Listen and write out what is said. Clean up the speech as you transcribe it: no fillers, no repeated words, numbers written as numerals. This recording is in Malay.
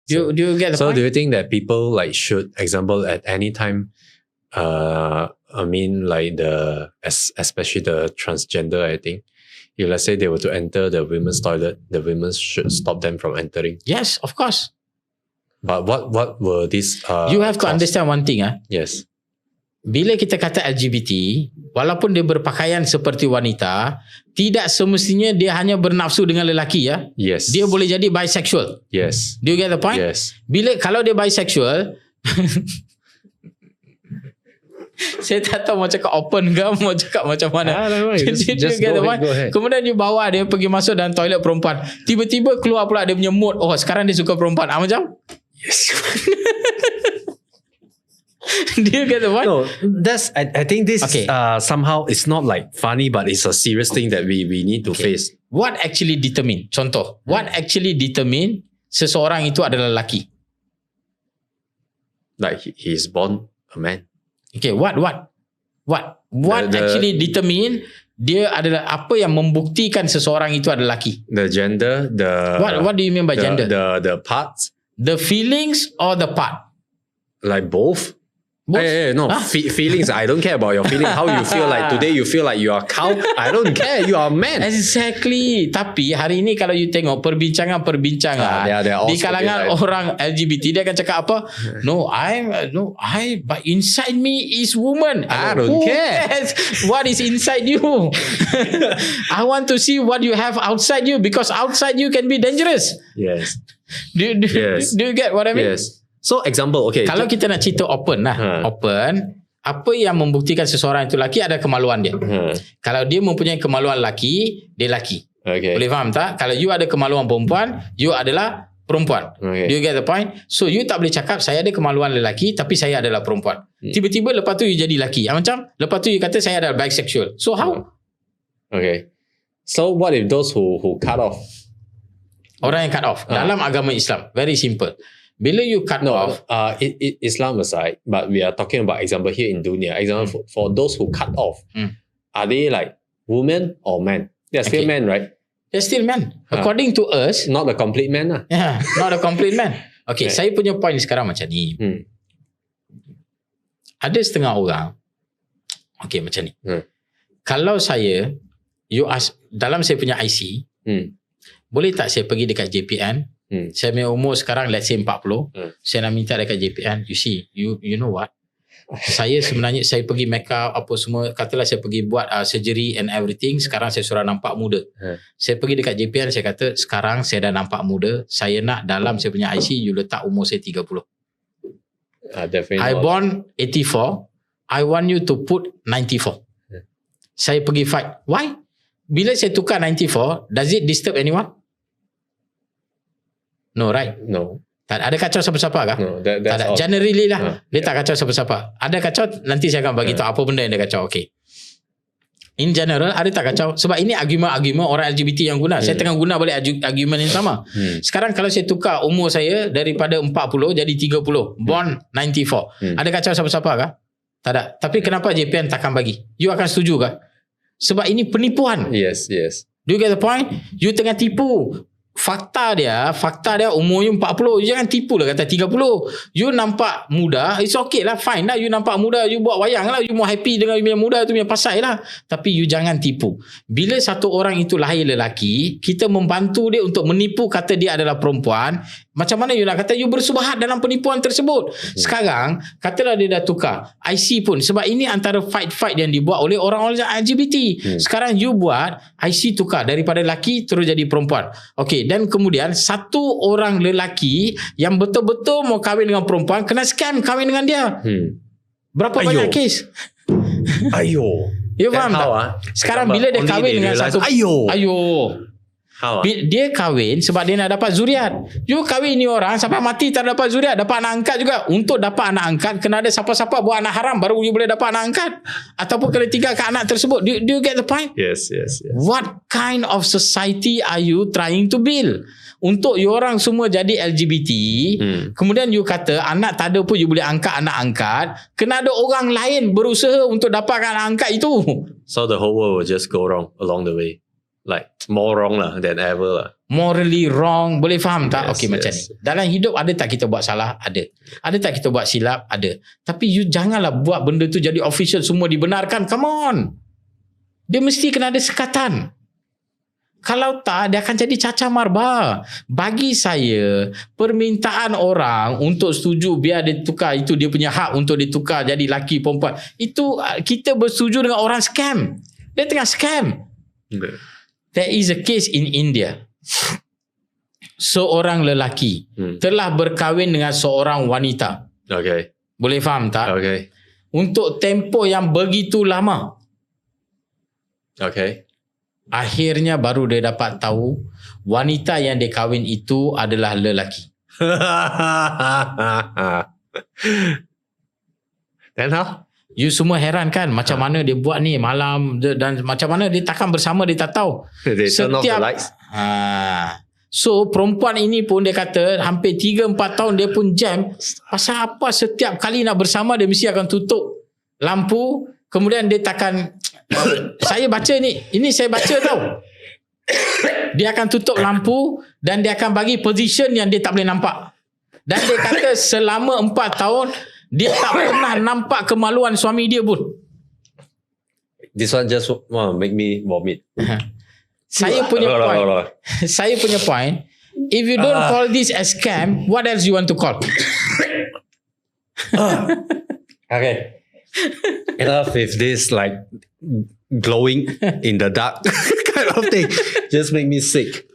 Do you get the So point? do you think that people like should, example, at any time, I mean like especially the transgender, I think, if let's say they were to enter the women's toilet, the women should stop them from entering. Yes, of course. But what were these? You have to costs? understand one thing. Yes. Bila kita kata LGBT, walaupun dia berpakaian seperti wanita, tidak semestinya dia hanya bernafsu dengan lelaki ya. Yes. Dia boleh jadi bisexual. Yes. Do you get the point? Yes. Kalau dia bisexual, saya tak tahu mau cakap open ke, mau cakap macam mana. Just get the go point? ahead. Kemudian you bawa dia pergi masuk dalam toilet perempuan. Tiba-tiba keluar pula dia punya mood. Oh, sekarang dia suka perempuan. Macam? Yes. Do you get the point? No, I think this Okay. somehow it's not like funny, but it's a serious thing that we need to face. What actually determine? Contoh, what actually determine seseorang itu adalah lelaki? Like he is born a man. Okay, what The- actually determine dia adalah apa yang membuktikan seseorang itu adalah lelaki? The gender, the What do you mean by gender? the parts, The feelings or the part? like both. Both? No, Huh? feelings. I don't care about your feeling. How you feel like today? You feel like you are a cow. I don't care. You are a man. Exactly. Tapi hari ini kalau you tengok perbincangan they are all di kalangan stupid, right? orang LGBT, dia akan cakap apa? But inside me is woman. I don't Who care. cares what is inside you? I want to see what you have outside you, because outside you can be dangerous. Yes. Do you get what I mean? Yes. So example, okay. Kalau kita nak cerita open lah, open, apa yang membuktikan seseorang itu lelaki adalah kemaluan dia. Kalau dia mempunyai kemaluan lelaki, dia lelaki. Okay. Boleh faham tak? Kalau you ada kemaluan perempuan, you adalah perempuan. Okay. Do you get the point? So you tak boleh cakap saya ada kemaluan lelaki tapi saya adalah perempuan. Tiba-tiba lepas tu you jadi lelaki. Macam lepas tu you kata saya adalah bisexual. So how? Okay. So what if those who cut off? Orang yang cut off dalam agama Islam, very simple. Bila you cut off, Islam aside, but we are talking about example here in dunia. Example for those who cut off, are they like women or men? They are still Okay. men, right? they're still men. According to us, Not a complete man lah. yeah, not a complete man. Okay, Right. saya punya point sekarang macam ni. Ada setengah orang, okay macam ni. Kalau saya, you ask, dalam saya punya IC, boleh tak saya pergi dekat JPN? Saya punya umur sekarang let's say 40. Saya nak minta dekat JPN. You see, you know what? Saya sebenarnya saya pergi make up apa semua, katalah saya pergi buat surgery and everything, sekarang saya sudah nampak muda. Saya pergi dekat JPN, saya kata sekarang saya dah nampak muda, saya nak dalam saya punya IC you letak umur saya 30. Definitely. I born 84, I want you to put 94. Saya pergi fight. Why? Bila saya tukar 94, does it disturb anyone? No, right? No. Tak ada kacau siapa-siapa kah? No, Tak that's ada. all. Generally lah. Dia tak kacau siapa-siapa. Ada kacau, nanti saya akan bagi tahu apa benda yang dia kacau. Okay. In general, ada tak kacau? Sebab ini argument-argument orang LGBT yang guna. Saya tengah guna balik argument yang sama. Sekarang kalau saya tukar umur saya daripada 40 jadi 30. Born 94. Ada kacau siapa-siapa kah? Tak ada. Tapi kenapa JPN takkan bagi? You akan setuju kah? Sebab ini penipuan. Yes. Do you get the point? You tengah tipu. Fakta dia umur you 40. You jangan tipu lah kata 30. You nampak muda, it's okay lah, fine lah. You nampak muda, you buat wayang lah. You mau happy dengan you punya muda tu punya pasal lah. Tapi you jangan tipu. Bila satu orang itu lahir lelaki, kita membantu dia untuk menipu kata dia adalah perempuan. Macam mana you nak kata you bersubahat dalam penipuan tersebut? Sekarang, katalah dia dah tukar IC pun. Sebab ini antara fight-fight yang dibuat oleh orang-orang LGBT. Sekarang you buat IC tukar daripada lelaki terus jadi perempuan. Okay, dan kemudian satu orang lelaki yang betul-betul mau kahwin dengan perempuan kena scam kahwin dengan dia. Berapa banyak kes? Ayo. You Then faham how, tak? Sekarang bila dia Only kahwin they dengan realise, satu Ayo. How? Dia kahwin sebab dia nak dapat zuriat. You kahwin ni orang sampai mati tak dapat zuriat, dapat anak angkat juga. Untuk dapat anak angkat kena ada siapa-siapa buat anak haram baru you boleh dapat anak angkat. Ataupun kena tinggalkan anak tersebut. Do you get the point? Yes. What kind of society are you trying to build? Untuk you orang semua jadi LGBT, kemudian you kata anak tak ada pun you boleh angkat anak angkat, kena ada orang lain berusaha untuk dapatkan anak angkat itu. So the whole world will just go wrong along the way. Like more wrong lah than ever lah. morally wrong, boleh faham tak? Yes, Okey, macam ni. Dalam hidup ada tak kita buat salah? Ada. Ada tak kita buat silap? Ada. Tapi you janganlah buat benda tu jadi official, semua dibenarkan. Come on. Dia mesti kena ada sekatan. Kalau tak, dia akan jadi cacah marba. Bagi saya, permintaan orang untuk setuju biar dia tukar, itu dia punya hak untuk ditukar jadi laki perempuan. Itu kita bersetuju dengan orang scam. Dia tengah scam. There is a case in India. Seorang lelaki telah berkahwin dengan seorang wanita. Okay. Boleh faham tak? Okay. Untuk tempoh yang begitu lama. Okay. Akhirnya baru dia dapat tahu wanita yang dia kahwin itu adalah lelaki. Then how? You semua heran kan macam mana dia buat ni malam dan macam mana dia takkan bersama, dia tak tahu. They turn off the lights. So perempuan ini pun dia kata hampir 3-4 tahun dia pun jam. Pasal apa setiap kali nak bersama dia mesti akan tutup lampu. Kemudian dia takkan saya baca ni, ini saya baca tau. Dia akan tutup lampu dan dia akan bagi position yang dia tak boleh nampak. Dan dia kata selama 4 tahun dia tak pernah nampak kemaluan suami dia pun. This one just make me vomit. Saya punya point. Saya punya point. If you don't call this a scam, what else you want to call? Okay. Enough with this like glowing in the dark kind of thing. Just make me sick.